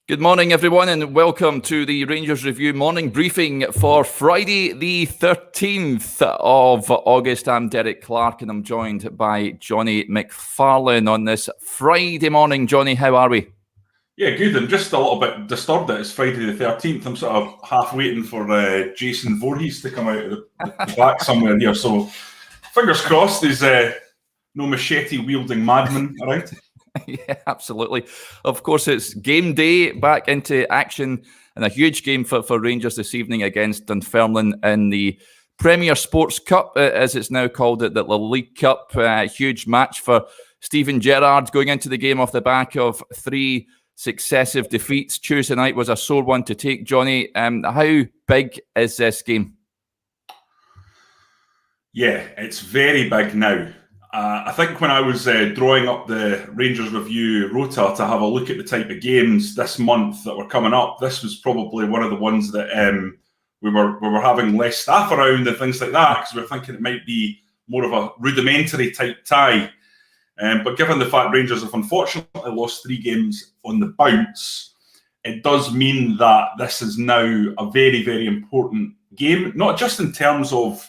Good morning, everyone, and welcome to the Rangers Review morning briefing for Friday, the 13th of August. I'm Derek Clark, and I'm joined by Jonny McFarlane on this Friday morning. Jonny, how are we? Yeah, good. I'm just a little bit disturbed that it's Friday the 13th. I'm sort of half waiting for Jason Voorhees to come out of the back somewhere here. So, fingers crossed, there's no machete-wielding madman around. Yeah, absolutely. Of course, it's game day, back into action, and a huge game for Rangers this evening against Dunfermline in the Premier Sports Cup, as it's now called, the League Cup. Huge match for Steven Gerrard going into the game off the back of 3 successive defeats. Tuesday night was a sore one to take, Jonny. How big is this game? Yeah, it's very big now. I think when I was drawing up the Rangers Review rota to have a look at the type of games this month that were coming up, this was probably one of the ones that we were having less staff around and things like that, because we were thinking it might be more of a rudimentary type tie. But given the fact Rangers have unfortunately lost 3 games on the bounce, it does mean that this is now a very, very important game, not just in terms of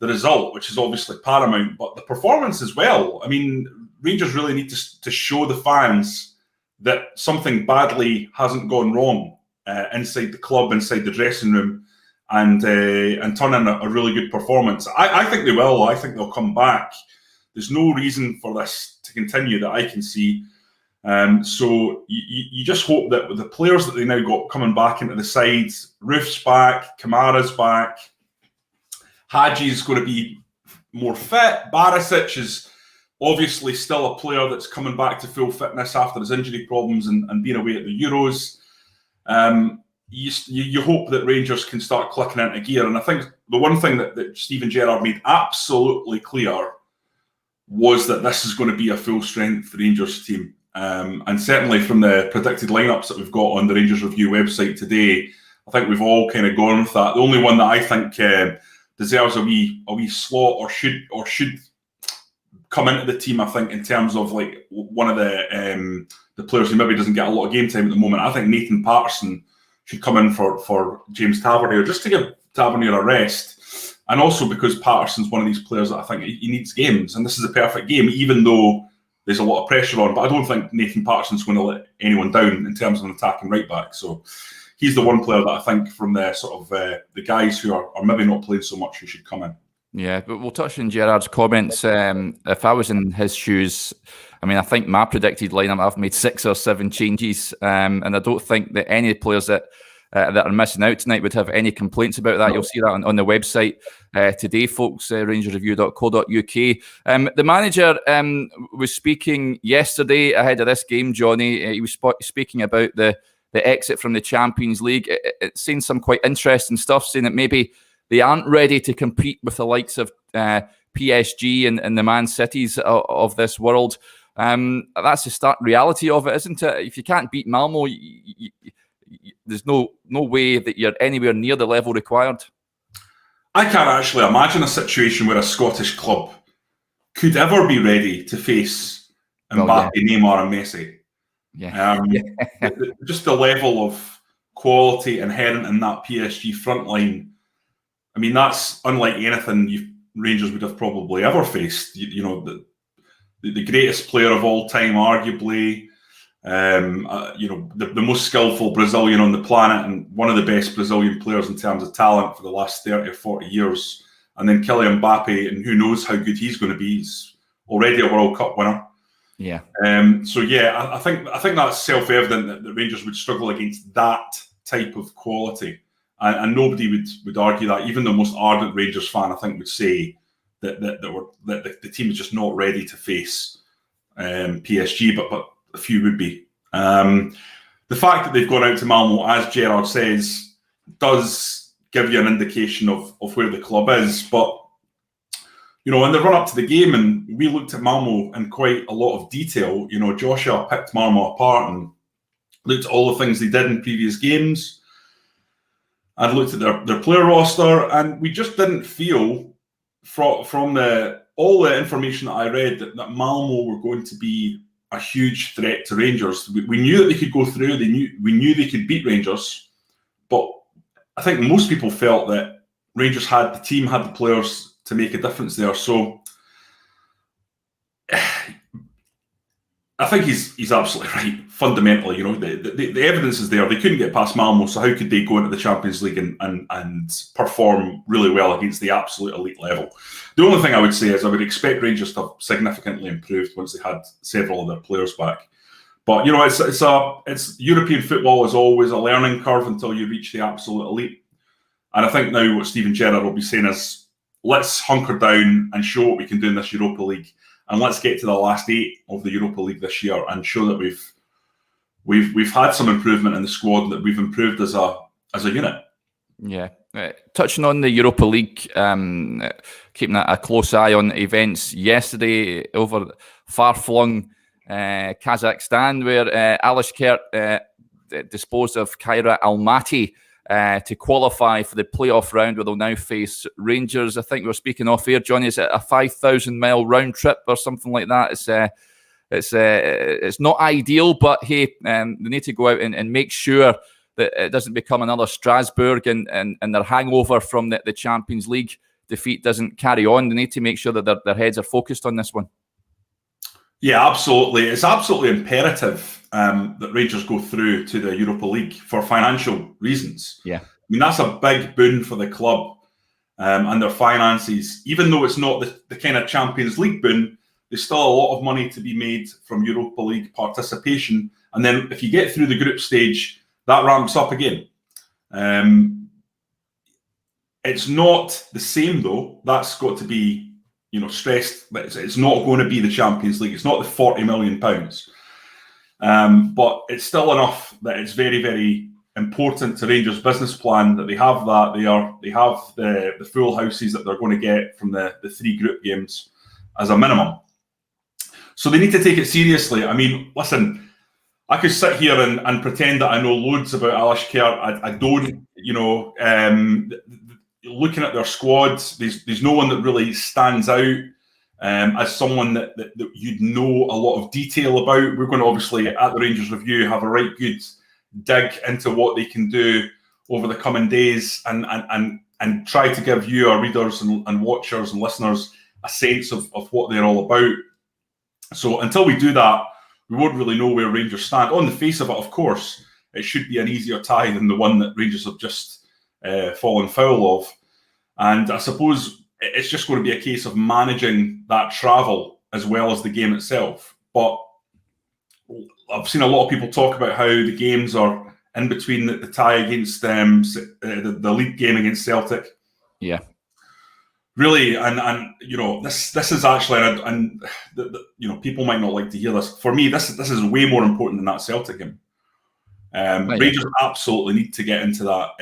the result, which is obviously paramount, but the performance as well. I mean, Rangers really need to show the fans that something badly hasn't gone wrong inside the club, inside the dressing room, and turn in a really good performance. I think they will. I think they'll come back. There's no reason for this to continue that I can see. So you just hope that with the players that they now got coming back into the sides, Roof's back, Kamara's back, Hagi's going to be more fit. Barisic is obviously still a player that's coming back to full fitness after his injury problems and being away at the Euros. You hope that Rangers can start clicking into gear. And I think the one thing that Steven Gerrard made absolutely clear was that this is going to be a full-strength Rangers team. And certainly from the predicted lineups that we've got on the Rangers Review website today, I think we've all kind of gone with that. The only one that I think deserves a wee slot or should come into the team, I think, in terms of like one of the players who maybe doesn't get a lot of game time at the moment. I think Nathan Patterson should come in for James Tavernier, just to give Tavernier a rest, and also because Patterson's one of these players that I think he needs games, and this is a perfect game, even though there's a lot of pressure on. But I don't think Nathan Patterson's going to let anyone down in terms of an attacking right back. So he's the one player that I think from the sort of the guys who are maybe not playing so much who should come in. Yeah, but we'll touch on Gerrard's comments. If I was in his shoes, I mean, I think my predicted lineup, I've made 6 or 7 changes, and I don't think that any players that are missing out tonight would have any complaints about that. You'll see that on the website today, folks, rangersreview.co.uk. The manager was speaking yesterday ahead of this game, Jonny. He was speaking about the exit from the Champions League. It's saying some quite interesting stuff, saying that maybe they aren't ready to compete with the likes of PSG and the Man Cities of this world. That's the stark reality of it, isn't it? If you can't beat Malmo, there's no way that you're anywhere near the level required. I can't actually imagine a situation where a Scottish club could ever be ready to face Mbappe, Neymar and Messi. Yeah. Just the level of quality inherent in that PSG front line. I mean, that's unlike anything Rangers would have probably ever faced. You know, the greatest player of all time, arguably. The most skillful Brazilian on the planet and one of the best Brazilian players in terms of talent for the last 30 or 40 years. And then Kylian Mbappe, and who knows how good he's going to be. He's already a World Cup winner. Yeah. I think that's self-evident that the Rangers would struggle against that type of quality, and nobody would argue that. Even the most ardent Rangers fan, I think, would say that the team is just not ready to face PSG, but a few would be. The fact that they've gone out to Malmo, as Gerrard says, does give you an indication of where the club is, but you know, in the run-up to the game, and we looked at Malmo in quite a lot of detail. You know, Joshua picked Malmo apart and looked at all the things they did in previous games. And looked at their player roster, and we just didn't feel, from all the information that I read, that Malmo were going to be a huge threat to Rangers. We knew that they could go through. We knew they could beat Rangers, but I think most people felt that Rangers had the team, had the players to make a difference there. So I think he's absolutely right. Fundamentally, the evidence is there. They couldn't get past Malmo, so how could they go into the Champions League and perform really well against the absolute elite level? The only thing I would say is I would expect Rangers to have significantly improved once they had several of their players back. But it's European football is always a learning curve until you reach the absolute elite. And I think now what Steven Gerrard will be saying is, let's hunker down and show what we can do in this Europa League. And let's get to the last 8 of the Europa League this year and show that we've had some improvement in the squad, that we've improved as a unit. Yeah. Touching on the Europa League, keeping a close eye on events yesterday over far-flung Kazakhstan, where Alashkert disposed of Kairat Almaty to qualify for the playoff round, where they'll now face Rangers. I think we were speaking off air, Johnny. Is it a 5,000-mile round trip or something like that? It's not ideal, but hey, they need to go out and make sure that it doesn't become another Strasbourg and their hangover from the Champions League defeat doesn't carry on. They need to make sure that their heads are focused on this one. Yeah, absolutely. It's absolutely imperative that Rangers go through to the Europa League for financial reasons. Yeah. I mean, that's a big boon for the club and their finances. Even though it's not the kind of Champions League boon, there's still a lot of money to be made from Europa League participation. And then if you get through the group stage, that ramps up again. It's not the same, though. That's got to be stressed. It's not going to be the Champions League. It's not the £40 million. But it's still enough that it's very, very important to Rangers' business plan that they have that. They have the full houses that they're going to get from the 3 group games as a minimum. So they need to take it seriously. I mean, listen, I could sit here and pretend that I know loads about Alashkert. I don't, looking at their squads, there's no one that really stands out as someone that you'd know a lot of detail about. We're going to obviously, at the Rangers Review, have a right good dig into what they can do over the coming days and try to give you, our readers and watchers and listeners, a sense of what they're all about. So until we do that, we won't really know where Rangers stand. On the face of it, of course, it should be an easier tie than the one that Rangers have just fallen foul of. And I suppose it's just going to be a case of managing that travel as well as the game itself. But I've seen a lot of people talk about how the games are in between the tie against the league game against Celtic. Yeah. Really, and this is actually, and people might not like to hear this. For me, this is way more important than that Celtic game. Rangers absolutely need to get into that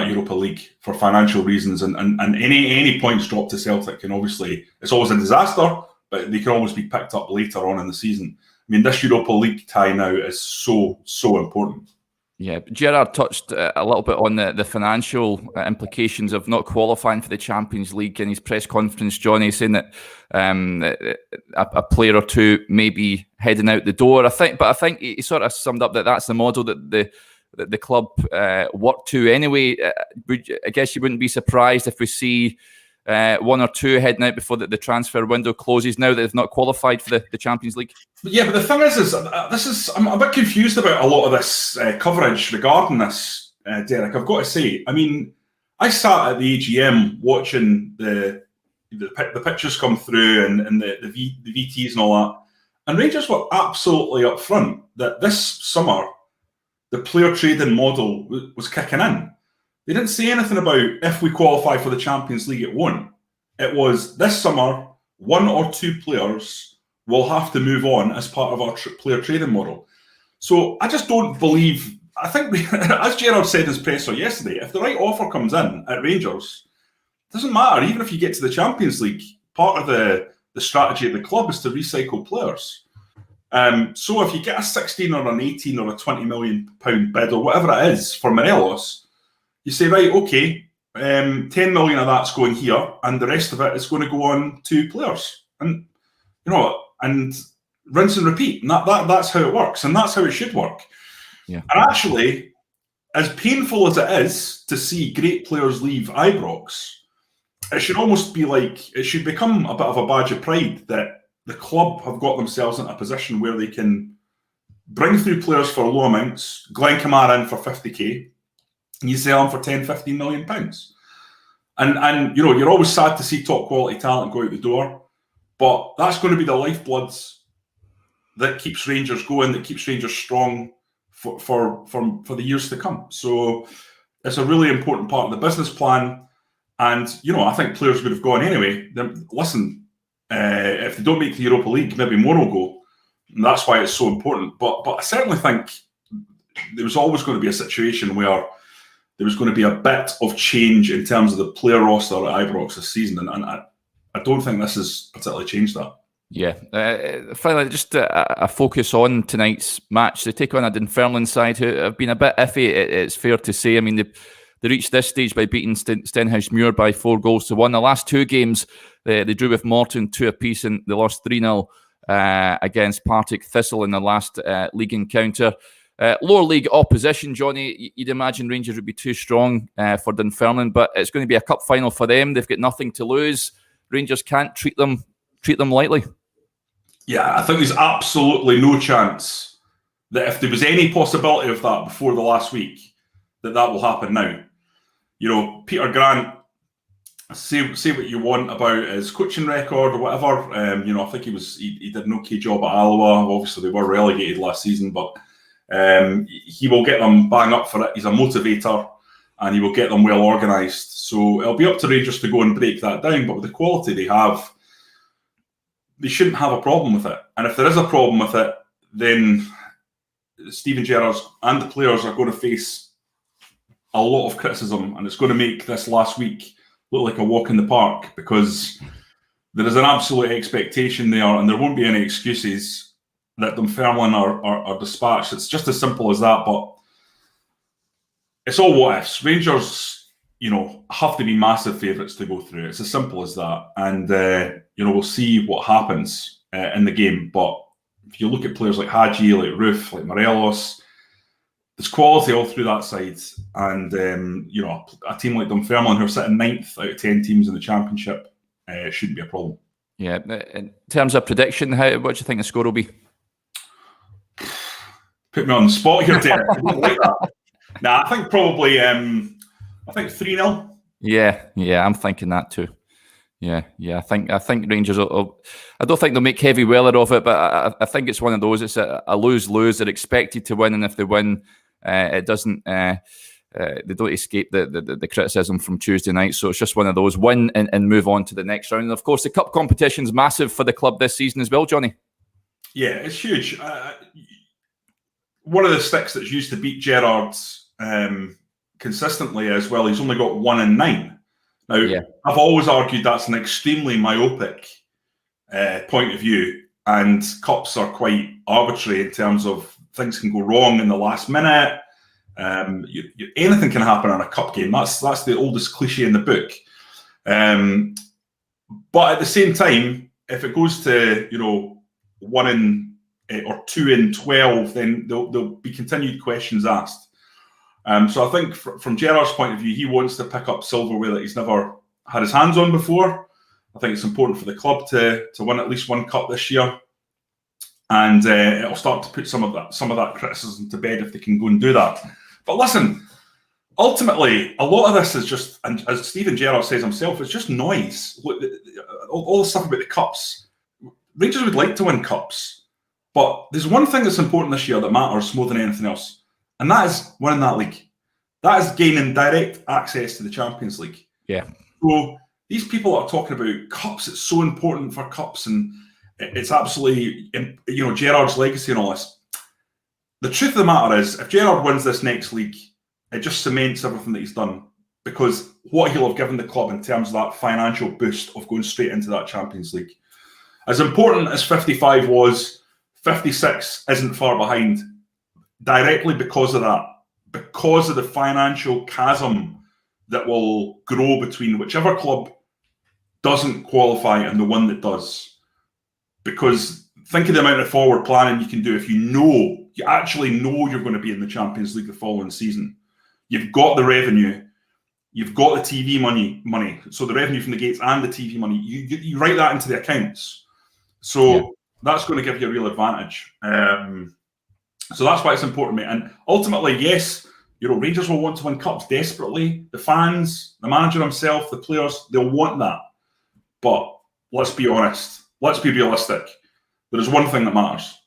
Europa League for financial reasons, and any points dropped to Celtic, and obviously it's always a disaster, but they can always be picked up later on in the season. I mean, this Europa League tie now is so important. Yeah, Gerrard touched a little bit on the financial implications of not qualifying for the Champions League in his press conference, Johnny, saying that a player or two may be heading out the door. I think he sort of summed up that that's the model that the club work to anyway. I guess you wouldn't be surprised if we see one or two heading out before the transfer window closes now that they've not qualified for the Champions League. Yeah, but the thing is I'm a bit confused about a lot of this coverage regarding this, Derek. I've got to say, I mean, I sat at the AGM watching the pictures come through and the VTs and all that, and Rangers were absolutely upfront that this summer the player trading model was kicking in. They didn't say anything about if we qualify for the Champions League, it won't. It was this summer, 1 or 2 players will have to move on as part of our player trading model. So I just don't believe, I think, as Gerrard said in his presser yesterday, if the right offer comes in at Rangers, it doesn't matter. Even if you get to the Champions League, part of the strategy of the club is to recycle players. So if you get a 16 or an 18 or a £20 million bid or whatever it is for Morelos, you say, right, okay, 10 million of that's going here, and the rest of it is going to go on to players. And and rinse and repeat. And that's how it works, and that's how it should work. Yeah. And actually, as painful as it is to see great players leave Ibrox, it should almost be like, it should become a bit of a badge of pride that the club have got themselves in a position where they can bring through players for low amounts, Glenn Kamara in for 50k, and you sell them for 10, 15 million pounds. And you know, you're always sad to see top quality talent go out the door, but that's going to be the lifebloods that keeps Rangers going, that keeps Rangers strong for the years to come. So it's a really important part of the business plan. And, you know, I think players would have gone anyway. Listen, if they don't make the Europa League, maybe more will go. And that's why it's so important. But I certainly think there was always going to be a situation where there was going to be a bit of change in terms of the player roster at Ibrox this season. And I don't think this has particularly changed that. Yeah. Finally, just a focus on tonight's match. They take on a Dunfermline side who have been a bit iffy, it's fair to say. I mean, they reached this stage by beating Stenhousemuir by 4-1. The last two games, they drew with Morton 2 apiece, and they lost 3-0 against Partick Thistle in the last league encounter. Lower league opposition, Johnny, you'd imagine Rangers would be too strong for Dunfermline, but it's going to be a cup final for them. They've got nothing to lose. Rangers can't treat them lightly. Yeah, I think there's absolutely no chance that if there was any possibility of that before the last week, that will happen now. You know, Peter Grant, say what you want about his coaching record or whatever. You know, I think he did an okay job at Alloa. Obviously, they were relegated last season, but he will get them bang up for it. He's a motivator, and he will get them well organised. So it'll be up to Rangers to go and break that down. But with the quality they have, they shouldn't have a problem with it. And if there is a problem with it, then Steven Gerrard and the players are going to face a lot of criticism, and it's going to make this last week look like a walk in the park, because there is an absolute expectation there, and there won't be any excuses that Dunfermline are dispatched. It's just as simple as that, but it's all what ifs. Rangers, you know, have to be massive favourites to go through. It's as simple as that. And, you know, we'll see what happens in the game. But if you look at players like Hadji, like Roof, like Morelos, there's quality all through that side. And, you know, a team like Dunfermline, who are sitting 9th out of 10 teams in the Championship, shouldn't be a problem. Yeah. In terms of prediction, what do you think the score will be? Put me on the spot here, Derek. I don't like that. Nah, I think probably 3-0. Yeah, I'm thinking that too. Yeah. I think Rangers will, I don't think they'll make heavy weather of it, but I think it's one of those. It's a lose-lose. They're expected to win, and if they win, it doesn't. They don't escape the criticism from Tuesday night. So it's just one of those. Win and move on to the next round. And of course, the cup competition's massive for the club this season as well, Johnny. Yeah, it's huge. One of the sticks that's used to beat Gerrard consistently as well, he's only got 1 in 9. Now, yeah. I've always argued that's an extremely myopic point of view, and cups are quite arbitrary in terms of things can go wrong in the last minute. Anything can happen in a cup game. That's the oldest cliche in the book. But at the same time, if it goes to 1 in or 2 in 12, then there'll be continued questions asked. So I think from Gerrard's point of view, he wants to pick up silverware that he's never had his hands on before. I think it's important for the club to win at least 1 cup this year, and it'll start to put some of that criticism to bed if they can go and do that. But listen, ultimately, a lot of this is just, and as Steven Gerrard says himself, it's just noise. Look, all the stuff about the cups. Rangers would like to win cups. But there's one thing that's important this year that matters more than anything else, and that is winning that league. That is gaining direct access to the Champions League. Yeah. So these people are talking about cups. It's so important for cups, and it's absolutely, Gerrard's legacy and all this. The truth of the matter is, if Gerrard wins this next league, it just cements everything that he's done, because what he'll have given the club in terms of that financial boost of going straight into that Champions League. As important as 55 was, 56 isn't far behind, directly because of that, because of the financial chasm that will grow between whichever club doesn't qualify and the one that does, because think of the amount of forward planning you can do if you actually know you're going to be in the Champions League the following season. You've got the revenue, you've got the TV money. So the revenue from the gates and the TV money, you write that into the accounts. So that's going to give you a real advantage. So that's why it's important, mate. And ultimately, yes, Rangers will want to win cups desperately. The fans, the manager himself, the players, they'll want that. But let's be honest. Let's be realistic. There is one thing that matters.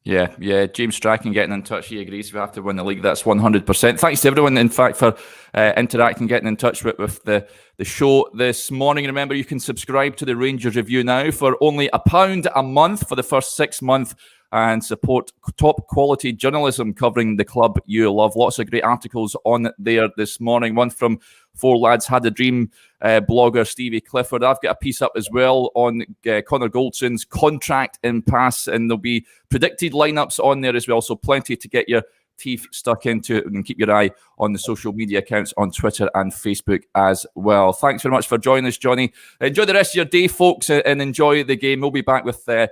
Yeah. James Strachan getting in touch. He agrees we have to win the league. That's 100%. Thanks to everyone, in fact, for interacting, getting in touch with the show this morning. Remember, you can subscribe to the Rangers Review now for only £1 a month for the first 6 months and support top quality journalism covering the club you love. Lots of great articles on there this morning. One from Four Lads Had a Dream blogger Stevie Clifford. I've got a piece up as well on Connor Goldson's contract impasse, and there'll be predicted lineups on there as well. So plenty to get your teeth stuck into, and keep your eye on the social media accounts on Twitter and Facebook as well. Thanks very much for joining us, Johnny. Enjoy the rest of your day, folks, and enjoy the game. We'll be back with the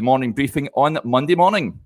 morning briefing on Monday morning.